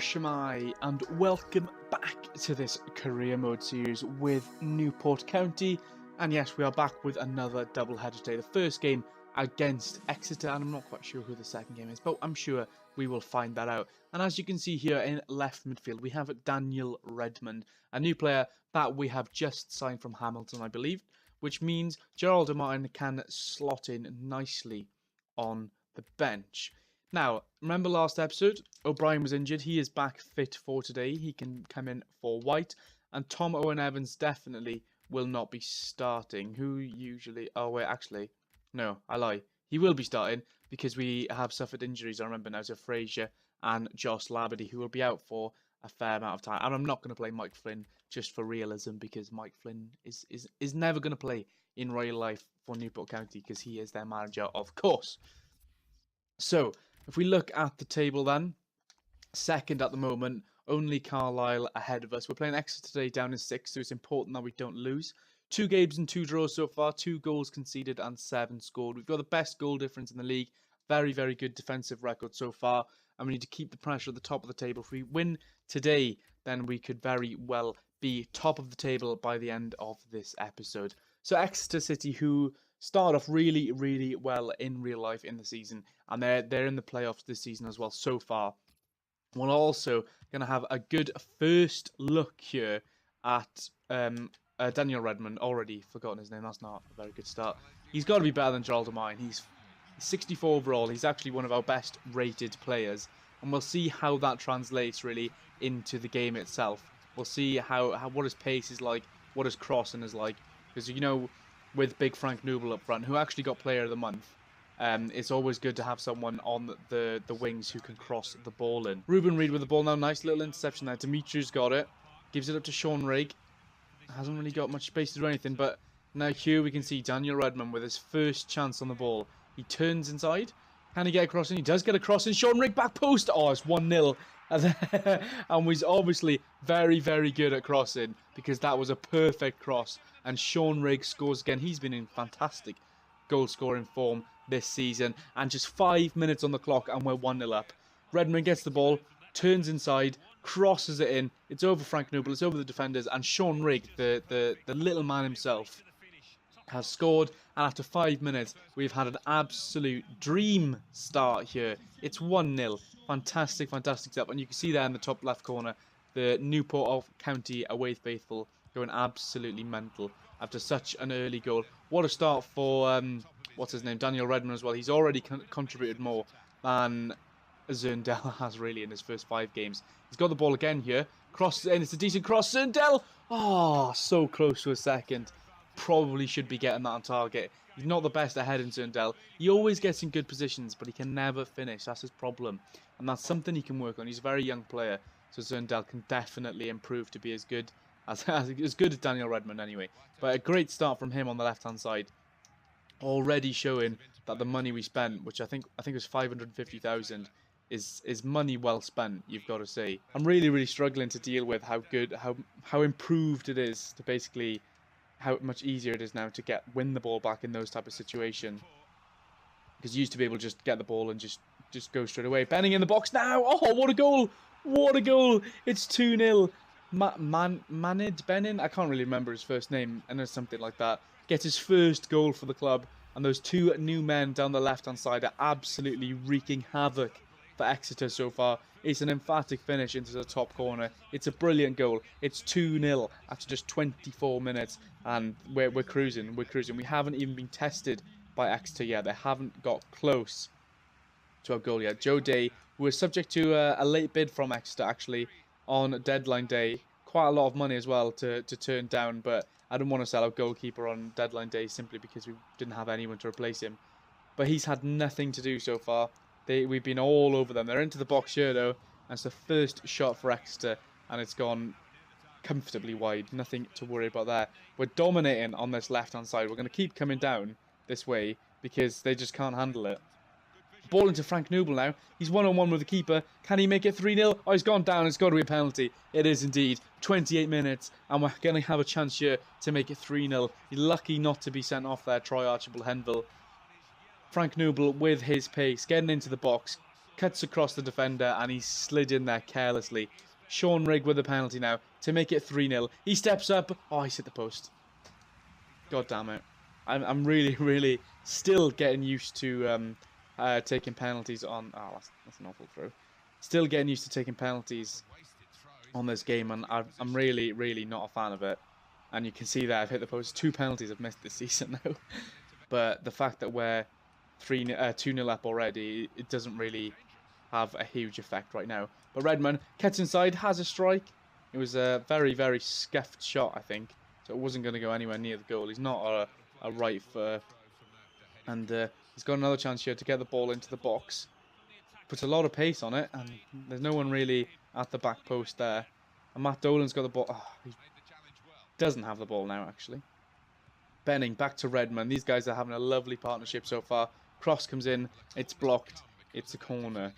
Shemai, and welcome back to this career mode series with Newport County. And yes, we are back with another double-header today. The first game against Exeter, and I'm not quite sure who the second game is, but I'm sure we will find that out. And as you can see here in left midfield, we have Daniel Redmond, a new player that we have just signed from Hamilton, I believe, which means Gerald Martin can slot in nicely on the bench. Now, remember last episode, O'Brien was injured. He is back fit for today. He can come in for White. And Tom Owen-Evans definitely will not be starting. Who usually... Oh, wait, actually... No, I lie. He will be starting because we have suffered injuries, I remember now, to Fraser and Josh Labadie, who will be out for a fair amount of time. And I'm not going to play Mike Flynn just for realism, because Mike Flynn is never going to play in real life for Newport County because he is their manager, of course. So, if we look at the table then, second at the moment, only Carlisle ahead of us. We're playing Exeter today down in 6th, so it's important that we don't lose. 2 games and 2 draws so far, 2 goals conceded and 7 scored. We've got the best goal difference in the league. Very, very good defensive record so far. And we need to keep the pressure at the top of the table. If we win today, then we could very well be top of the table by the end of this episode. So Exeter City, who start off really, really well in real life in the season, and they're in the playoffs this season as well so far. We're also going to have a good first look here at Daniel Redmond. Already forgotten his name. That's not a very good start. He's got to be better than Gerald Martin. He's 64 overall. He's actually one of our best rated players, and we'll see how that translates really into the game itself. We'll see what his pace is like, what his crossing is like, because you know, with big Frank Noble up front, who actually got Player of the Month, it's always good to have someone on the wings who can cross the ball in. Ruben Reid with the ball now. Nice little interception there. Dimitri's got it. Gives it up to Sean Rigg. Hasn't really got much space to do anything, but now here we can see Daniel Redmond with his first chance on the ball. He turns inside. Can he get across? And he does get across. And Sean Rigg back post. Oh, it's 1-0. And was obviously very, very good at crossing, because that was a perfect cross. And Sean Rigg scores again. He's been in fantastic goal-scoring form this season. And just 5 minutes on the clock and we're 1-0 up. Redmond gets the ball, turns inside, crosses it in. It's over Frank Noble, it's over the defenders. And Sean Rigg, the little man himself, has scored. And after 5 minutes, we've had an absolute dream start here. It's 1-0. Fantastic, fantastic stuff. And you can see there in the top left corner, the Newport County away faithful going absolutely mental after such an early goal. What a start for, what's his name, Daniel Redmond as well. He's already contributed more than Zerndell has really in his first 5 games. He's got the ball again here. Crosses in, it's a decent cross. Zerndell! Oh, so close to a second. Probably should be getting that on target. He's not the best ahead in Zerndell. He always gets in good positions, but he can never finish. That's his problem. And that's something he can work on. He's a very young player, so Zerndell can definitely improve to be as good as Daniel Redmond anyway. But a great start from him on the left-hand side. Already showing that the money we spent, which I think was 550,000, is money well spent, you've got to say. I'm really, really struggling to deal with how improved it is to basically... how much easier it is now to win the ball back in those type of situations. Because you used to be able to just get the ball and just go straight away. Benning in the box now. Oh, what a goal. What a goal. It's 2-0. Manid Benin, I can't really remember his first name, and it's something like that. Gets his first goal for the club. And those 2 new men down the left-hand side are absolutely wreaking havoc for Exeter so far. It's an emphatic finish into the top corner. It's a brilliant goal. It's 2-0 after just 24 minutes, and we're cruising. We're cruising. We haven't even been tested by Exeter yet. They haven't got close to our goal yet. Joe Day, who was subject to a late bid from Exeter actually on deadline day. Quite a lot of money as well to turn down, but I didn't want to sell our goalkeeper on deadline day simply because we didn't have anyone to replace him. But he's had nothing to do so far. We've been all over them. They're into the box here though, and it's the first shot for Exeter, and it's gone comfortably wide. Nothing to worry about there. We're dominating on this left-hand side. We're going to keep coming down this way because they just can't handle it. Ball into Frank Noble now. He's one-on-one with the keeper. Can he make it 3-0? Oh, he's gone down. It's got to be a penalty. It is indeed. 28 minutes, and we're going to have a chance here to make it 3-0. You're lucky not to be sent off there, Troy Archibald Henville. Frank Noble with his pace, getting into the box. cuts across the defender, and he slid in there carelessly. Sean Rigg with the penalty now to make it 3-0. He steps up. Oh, he's hit the post. God damn it. I'm really, really still getting used to taking penalties on... Oh, that's an awful throw. Still getting used to taking penalties on this game, and I'm really, really not a fan of it. And you can see that I've hit the post. 2 penalties I've missed this season now. But the fact that we're 2-0 up already, it doesn't really have a huge effect right now. But Redmond cuts inside, has a strike. It was a very, very scuffed shot, I think. So it wasn't going to go anywhere near the goal. He's not a right foot. And he's got another chance here to get the ball into the box. Puts a lot of pace on it, and there's no one really at the back post there. And Matt Dolan's got the ball. Oh, he doesn't have the ball now, actually. Benning back to Redmond. These guys are having a lovely partnership so far. Cross comes in. It's blocked. It's a corner.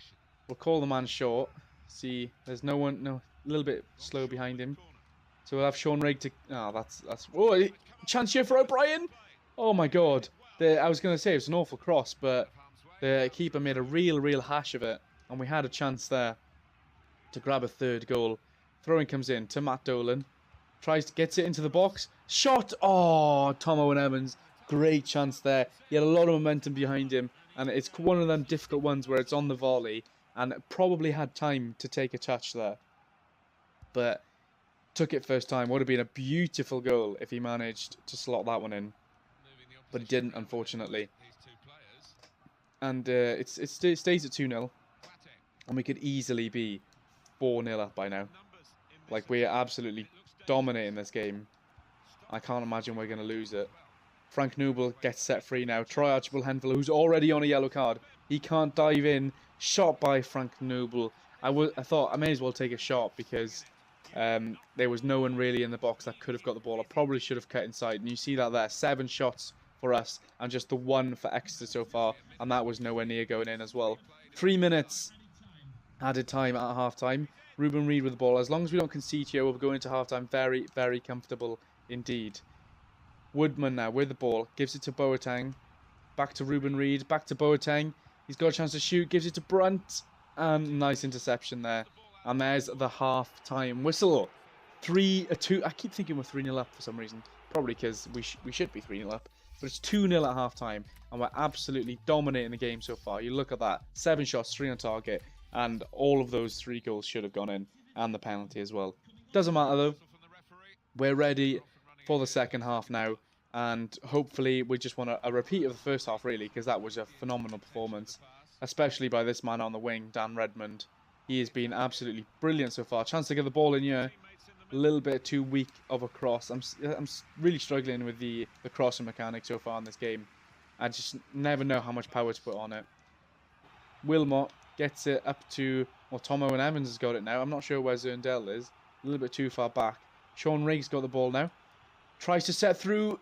We'll call the man short. See, there's no one. No, a little bit slow behind him. So we'll have Sean Rigg to... Oh, that's... Oh, chance here for O'Brien. Oh, my God. I was going to say it was an awful cross, but the keeper made a real hash of it. And we had a chance there to grab a third goal. Throwing comes in to Matt Dolan. Gets it into the box. Shot! Oh, Tom Owen Evans. Great chance there. He had a lot of momentum behind him. And it's one of them difficult ones where it's on the volley. And probably had time to take a touch there. But took it first time. Would have been a beautiful goal if he managed to slot that one in. But he didn't, unfortunately. And it stays at 2-0. And we could easily be 4-0 up by now. Like, we're absolutely dominating this game. I can't imagine we're going to lose it. Frank Noble gets set free now. Troy Archibald Henfield, who's already on a yellow card. He can't dive in. Shot by Frank Noble. I thought I may as well take a shot because there was no one really in the box that could have got the ball. I probably should have cut inside. And you see that there. 7 shots for us and just the 1 for Exeter so far. And that was nowhere near going in as well. 3 minutes added time at half-time. Ruben Reid with the ball. As long as we don't concede here, we'll go into half-time very, very comfortable indeed. Woodman now with the ball. Gives it to Boateng. Back to Ruben Reid. Back to Boateng. He's got a chance to shoot. Gives it to Brunt. And nice interception there. And there's the half-time whistle. 3-2. I keep thinking we're 3-0 up for some reason. Probably because we should be 3-0 up. But it's 2-0 at half-time. And we're absolutely dominating the game so far. You look at that. 7 shots, 3 on target. And all of those 3 goals should have gone in. And the penalty as well. Doesn't matter though. We're ready for the second half now. And hopefully we just want a repeat of the first half really. Because that was a phenomenal performance. Especially by this man on the wing, Dan Redmond. He has been absolutely brilliant so far. Chance to get the ball in here. A little bit too weak of a cross. I'm really struggling with the crossing mechanic so far in this game. I just never know how much power to put on it. Wilmot gets it up to... Well, Tom Owen Evans has got it now. I'm not sure where Zerndell is. A little bit too far back. Sean Rigg's got the ball now. Tries to set through.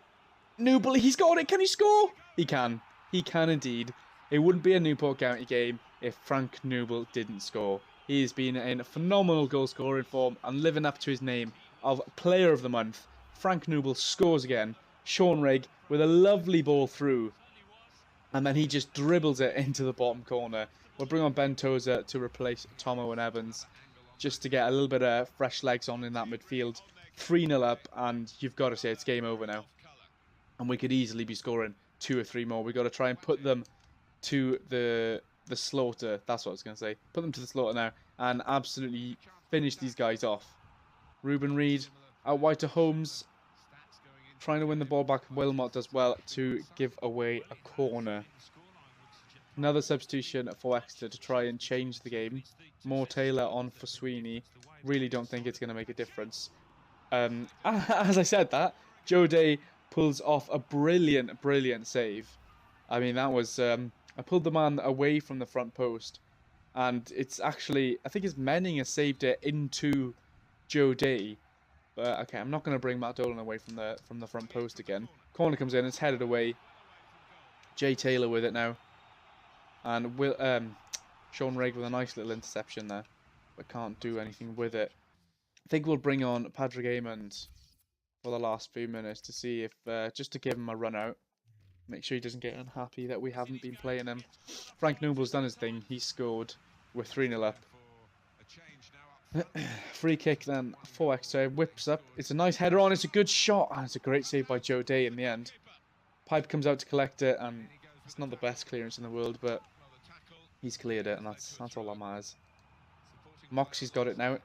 Newport, he's got it. Can he score? He can. He can indeed. It wouldn't be a Newport County game if Frank Noble didn't score. He has been in a phenomenal goal scoring form and living up to his name of Player of the Month. Frank Noble scores again. Sean Rigg with a lovely ball through. And then he just dribbles it into the bottom corner. We'll bring on Ben Tozer to replace Tom Owen Evans. Just to get a little bit of fresh legs on in that midfield. 3-0 up, and you've got to say it's game over now. And we could easily be scoring 2 or 3 more. We've got to try and put them to the slaughter. That's what I was going to say. Put them to the slaughter now and absolutely finish these guys off. Ruben Reid out wide to Holmes. Trying to win the ball back. Wilmot does well to give away a corner. Another substitution for Exeter to try and change the game. More Taylor on for Sweeney. Really don't think it's going to make a difference. As I said that, Joe Day pulls off a brilliant save. I mean, that was... I pulled the man away from the front post. And it's actually... I think it's Menning has saved it into Joe Day. But, okay, I'm not going to bring Matt Dolan away from the front post again. Corner comes in, it's headed away. Jay Taylor with it now. And Sean Rigg with a nice little interception there. But can't do anything with it. I think we'll bring on Patrick Amond for the last few minutes to see if... just to give him a run out. Make sure he doesn't get unhappy that we haven't been playing him. Frank Noble's done his thing. He scored. We're 3-0 up. Free kick then for Exeter. Whips up. It's a nice header on. It's a good shot. And it's a great save by Joe Day in the end. Pipe comes out to collect it, and it's not the best clearance in the world, but he's cleared it, and that's all that matters. Moxie's got it now.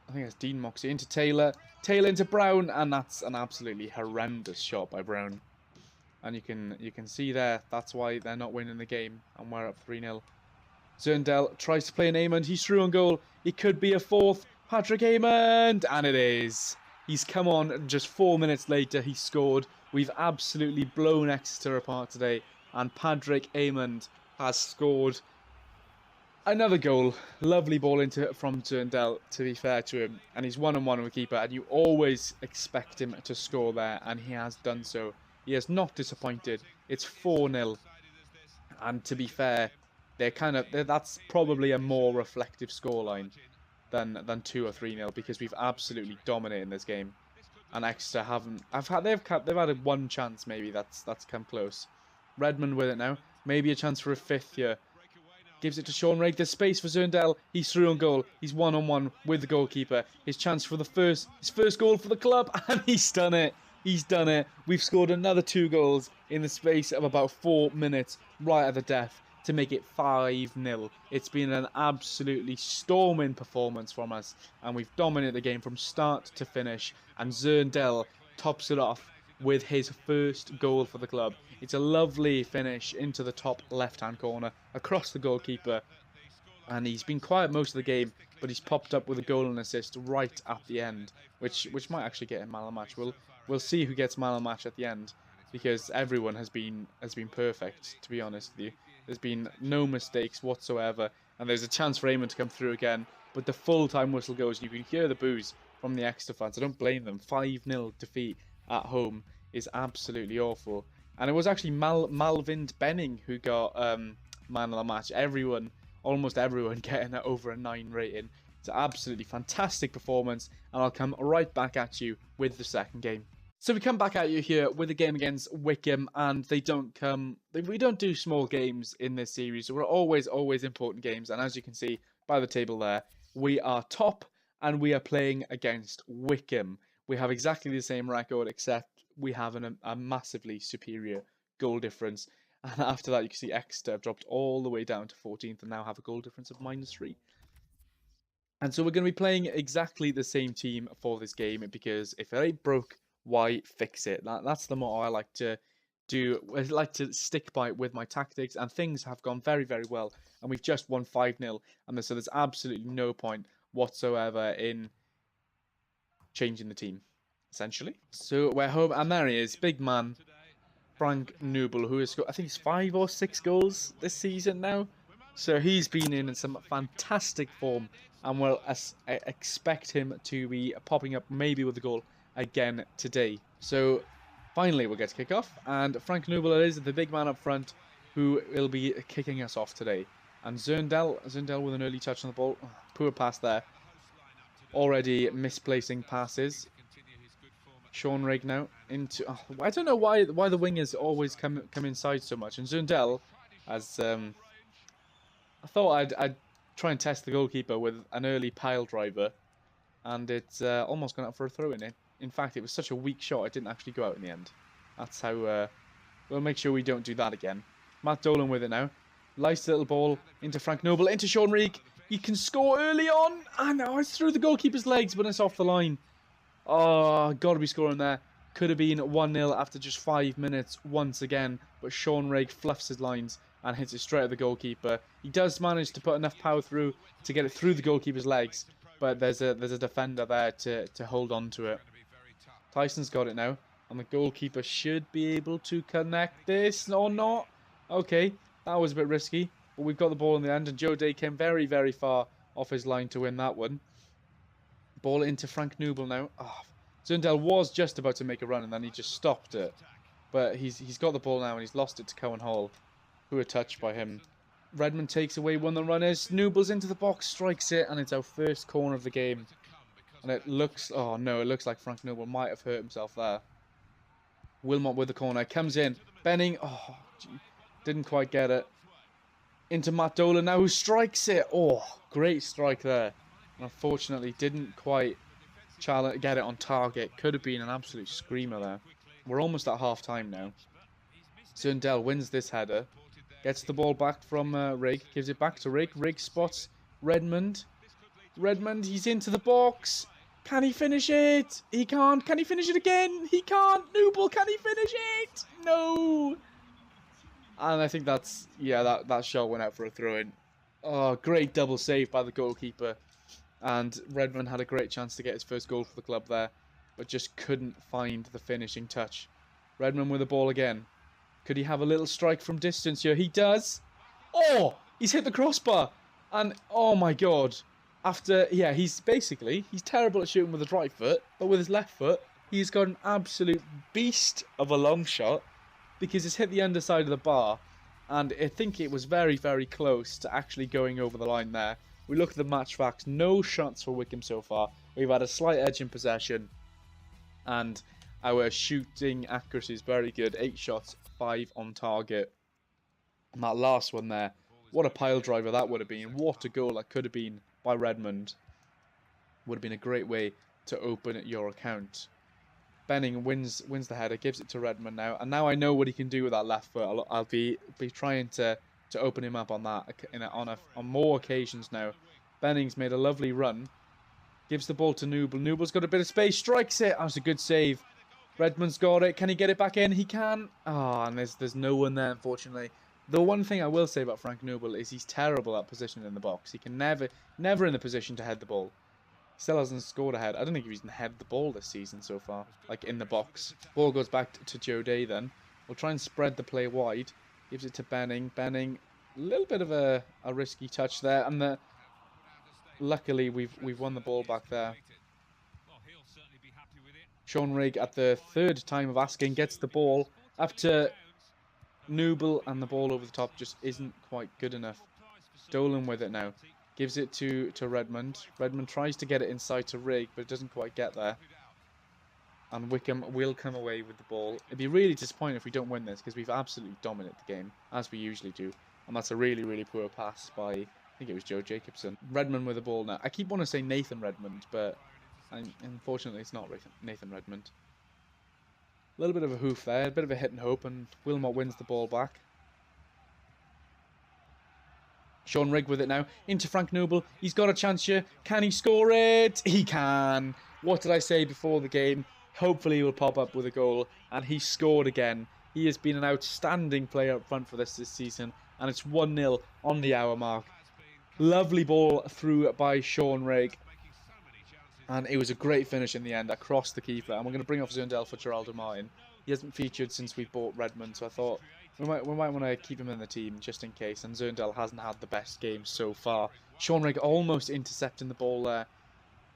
I think it's Dean Moxie into Taylor. Taylor into Brown, and that's an absolutely horrendous shot by Brown. And you can see there, that's why they're not winning the game, and we're up 3-0. Zerndel tries to play an Amond. He's through on goal. It could be a fourth. Patrick Amond, and it is. He's come on just 4 minutes later. He scored. We've absolutely blown Exeter apart today, and Patrick Amond has scored another goal. Lovely ball from Zerndel, to be fair to him, and he's 1-on-1 with the keeper, and you always expect him to score there, and he has done so. He has not disappointed. It's 4-0, and to be fair, that's probably a more reflective scoreline than 2 or 3-0, because we've absolutely dominated this game, and Exeter haven't. They've had one chance maybe that's come close. Redmond with it now, maybe a chance for a fifth here. Gives it to Sean Raig. There's space for Zerndel. He's through on goal. He's 1-on-1 with the goalkeeper. His chance for his first goal for the club, and he's done it. He's done it. We've scored another 2 goals in the space of about 4 minutes, right at the death, to make it 5-0. It's been an absolutely storming performance from us, and we've dominated the game from start to finish, and Zerndel tops it off with his first goal for the club. It's a lovely finish into the top left-hand corner, across the goalkeeper, and he's been quiet most of the game, but he's popped up with a goal and assist right at the end, which might actually get him man of the match. We'll see who gets man of the match at the end, because everyone has been perfect, to be honest with you. There's been no mistakes whatsoever, and there's a chance for Eamon to come through again, but the full-time whistle goes. You can hear the boos from the Exeter fans. I don't blame them. 5-0 defeat at home is absolutely awful. And it was actually Malvind Benning who got man of the match. Almost everyone getting it over a 9 rating. It's an absolutely fantastic performance, and I'll come right back at you with the second game. So we come back at you here with a game against Wycombe, and we don't do small games in this series. So we're always important games, and as you can see by the table there, we are top, and we are playing against Wycombe. We have exactly the same record, except we have a massively superior goal difference. And after that, you can see Exeter have dropped all the way down to 14th and now have a goal difference of -3. And so we're going to be playing exactly the same team for this game, because if it ain't broke, why fix it? That's the motto I like to do. I like to stick by with my tactics, and things have gone very, very well. And we've just won 5-0, and so there's absolutely no point whatsoever in changing the team, essentially. So we're home, and there he is, big man, Frank Newport, who has scored, I think it's 5 or 6 goals this season now. So he's been in some fantastic form, and we'll expect him to be popping up maybe with a goal again today. So finally we'll get to kick off, and Frank Newport is the big man up front who will be kicking us off today. And Zerndel with an early touch on the ball. Oh, poor pass there. Already misplacing passes. Sean Raig now into. Oh, I don't know why the wingers always come inside so much. And Zerndel, as I thought I'd try and test the goalkeeper with an early pile driver, and it's almost gone out for a throw in. In fact, it was such a weak shot it didn't actually go out in the end. That's how we'll make sure we don't do that again. Matt Dolan with it now. Nice little ball into Frank Noble, into Sean Raig. He can score early on. And now it's through the goalkeeper's legs, but it's off the line. Oh, got to be scoring there. Could have been 1-0 after just 5 minutes once again. But Sean Raig fluffs his lines and hits it straight at the goalkeeper. He does manage to put enough power through to get it through the goalkeeper's legs. But there's a defender there to hold on to it. Tyson's got it now. And the goalkeeper should be able to connect this or not. Okay, that was a bit risky. But we've got the ball in the end. And Joe Day came very, very far off his line to win that one. Ball into Frank Newport now. Oh, Zerndel was just about to make a run and then he just stopped it. But he's got the ball now and he's lost it to Cohen Hall, who are touched by him. Redmond takes away one of the runners. Newport into the box, strikes it, and it's our first corner of the game. And it looks, oh no, it looks like Frank Newport might have hurt himself there. Wilmot with the corner, comes in. Benning, oh, gee, didn't quite get it. Into Matt Dolan now, who strikes it. Oh, great strike there. Unfortunately, didn't quite get it on target. Could have been an absolute screamer there. We're almost at half time now. Zundel wins this header. Gets the ball back from Rig. Gives it back to Rig. Rig spots Redmond. Redmond, he's into the box. Can he finish it? He can't. Can he finish it again? He can't. Newport, can he finish it? No. And I think that's, yeah, that shot went out for a throw-in. Oh, great double save by the goalkeeper. And Redmond had a great chance to get his first goal for the club there, but just couldn't find the finishing touch. Redmond with the ball again. Could he have a little strike from distance here? He does. Oh, he's hit the crossbar. And, oh my God. After, yeah, he's terrible at shooting with his right foot, but with his left foot, he's got an absolute beast of a long shot because it's hit the underside of the bar. And I think it was very, very close to actually going over the line there. We look at the match facts. No shots for Wycombe so far. We've had a slight edge in possession. And our shooting accuracy is very good. 8 shots, 5 on target. And that last one there, what a pile driver that would have been. What a goal that could have been by Redmond. Would have been a great way to open your account. Benning wins the header, gives it to Redmond now. And now I know what he can do with that left foot. I'll be trying to open him up on that on more occasions now. Benning's made a lovely run. Gives the ball to Newble. Newble's got a bit of space. Strikes it. That was a good save. Redmond's got it. Can he get it back in? He can. Ah, and there's no one there, unfortunately. The one thing I will say about Frank Newble is he's terrible at position in the box. He can never in the position to head the ball. Still hasn't scored a head. I don't think he's even headed the ball this season so far, like in the box. Ball goes back to Joe Day then. We'll try and spread the play wide. Gives it to Benning. Benning, a little bit of a risky touch there, and luckily we've won the ball back there. Sean Rigg at the third time of asking gets the ball up to Newble, and the ball over the top just isn't quite good enough. Dolan with it now. Gives it to Redmond. Redmond tries to get it inside to Rigg, but it doesn't quite get there. And Wycombe will come away with the ball. It'd be really disappointing if we don't win this, because we've absolutely dominated the game, as we usually do. And that's a really, really poor pass by, I think it was Joe Jacobson. Redmond with the ball now. I keep wanting to say Nathan Redmond, but unfortunately it's not Nathan Redmond. A little bit of a hoof there, a bit of a hit and hope, and Wilmot wins the ball back. Sean Rigg with it now, into Frank Newble. He's got a chance here. Can he score it? He can. What did I say before the game? Hopefully he will pop up with a goal, and he scored again. He has been an outstanding player up front for this season, and it's 1-0 on the hour mark. Lovely ball through by Sean Rigg. And it was a great finish in the end across the keeper. And we're going to bring off Zundel for Geraldo Martin. He hasn't featured since we bought Redmond, so I thought we might want to keep him in the team just in case. And Zundel hasn't had the best game so far. Sean Rigg almost intercepting the ball there,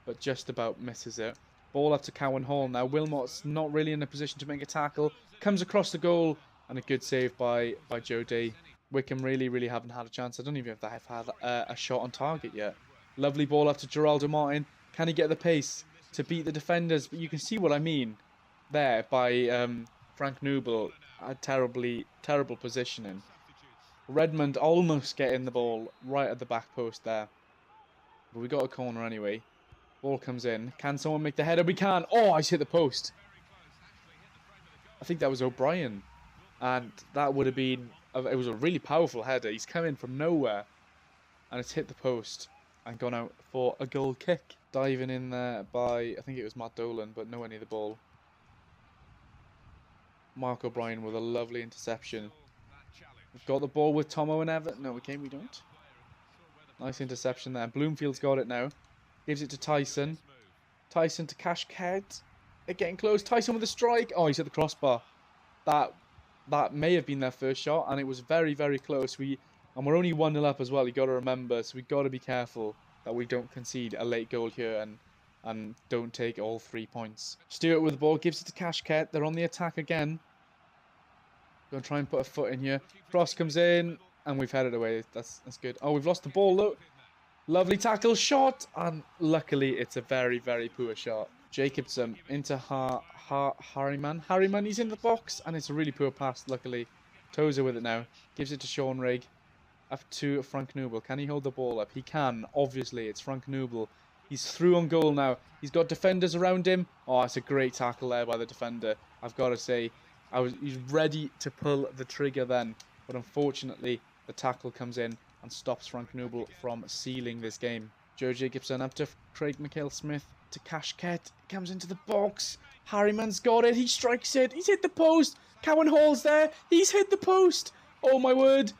but just about misses it. Ball up to Cowan Hall now. Wilmot's not really in a position to make a tackle. Comes across the goal, and a good save by Joe Day. Wycombe really, really haven't had a chance. I don't even know if they have had a shot on target yet. Lovely ball up to Geraldo Martin. Can he get the pace to beat the defenders? But you can see what I mean there by Frank Newble. Terrible positioning. Redmond almost getting the ball right at the back post there. But we got a corner anyway. Ball comes in. Can someone make the header? We can. Oh, I hit the post. I think that was O'Brien. And that would have been... It was a really powerful header. He's come in from nowhere. And it's hit the post and gone out for a goal kick. Diving in there by, I think it was Matt Dolan, but nowhere near the ball. Mark O'Brien with a lovely interception. We've got the ball with Tomo and Everton. No, okay, we don't. Nice interception there. Bloomfield's got it now. Gives it to Tyson. Tyson to Cash Ked. They're getting close. Tyson with a strike. Oh, he's at the crossbar. That may have been their first shot, and it was very, very close. And we're only 1-0 up as well. You got to remember, so we've got to be careful that we don't concede a late goal here and don't take all 3 points. Stewart with the ball, gives it to Cashket. They're on the attack again. Going to try and put a foot in here. Frost comes in, and we've headed away. That's good. Oh, we've lost the ball though. Lovely tackle, shot, and luckily it's a very, very poor shot. Jacobson into Harriman. Harriman, he's in the box, and it's a really poor pass, luckily. Tozer with it now. Gives it to Sean Rigg. up to Frank Noble. Can he hold the ball up? He can. Obviously, it's Frank Noble. He's through on goal now. He's got defenders around him. Oh, it's a great tackle there by the defender. I've got to say, he's ready to pull the trigger then. But unfortunately, the tackle comes in and stops Frank Noble from sealing this game. Joe Jacobson up to Craig McHale-Smith to Cashket. Comes into the box. Harriman's got it. He strikes it. He's hit the post. Cowan Hall's there. He's hit the post. Oh my word.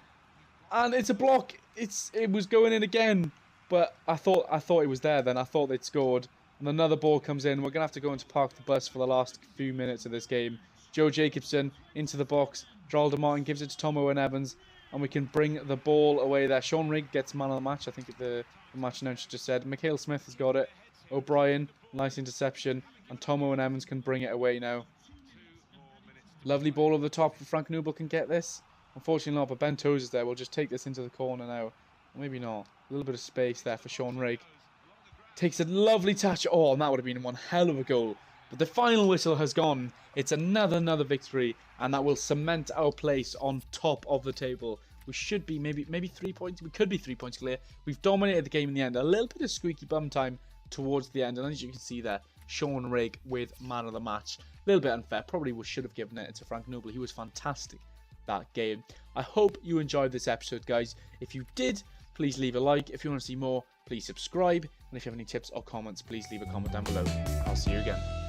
And it's a block. It was going in again. But I thought it was there then. I thought they'd scored. And another ball comes in. We're going to have to go into park the bus for the last few minutes of this game. Joe Jacobson into the box. Geraldo Martin gives it to Tom Owen-Evans. And we can bring the ball away there. Sean Rigg gets man of the match. I think the match announcer just said. McHale-Smith has got it. O'Brien, nice interception. And Tom Owen-Evans can bring it away now. Lovely ball over the top. Frank Noble can get this. Unfortunately not, but Ben Toes is there. We'll just take this into the corner now. Maybe not. A little bit of space there for Sean Rigg. Takes a lovely touch. Oh, and that would have been one hell of a goal. But the final whistle has gone. It's another victory. And that will cement our place on top of the table. We should be maybe 3 points. We could be 3 points clear. We've dominated the game in the end. A little bit of squeaky bum time towards the end. And as you can see there, Sean Rigg with man of the match. A little bit unfair. Probably should have given it to Frank Noble. He was fantastic that game. I hope you enjoyed this episode, guys. If you did, please leave a like. If you want to see more, please subscribe. And if you have any tips or comments, please leave a comment down below. I'll see you again.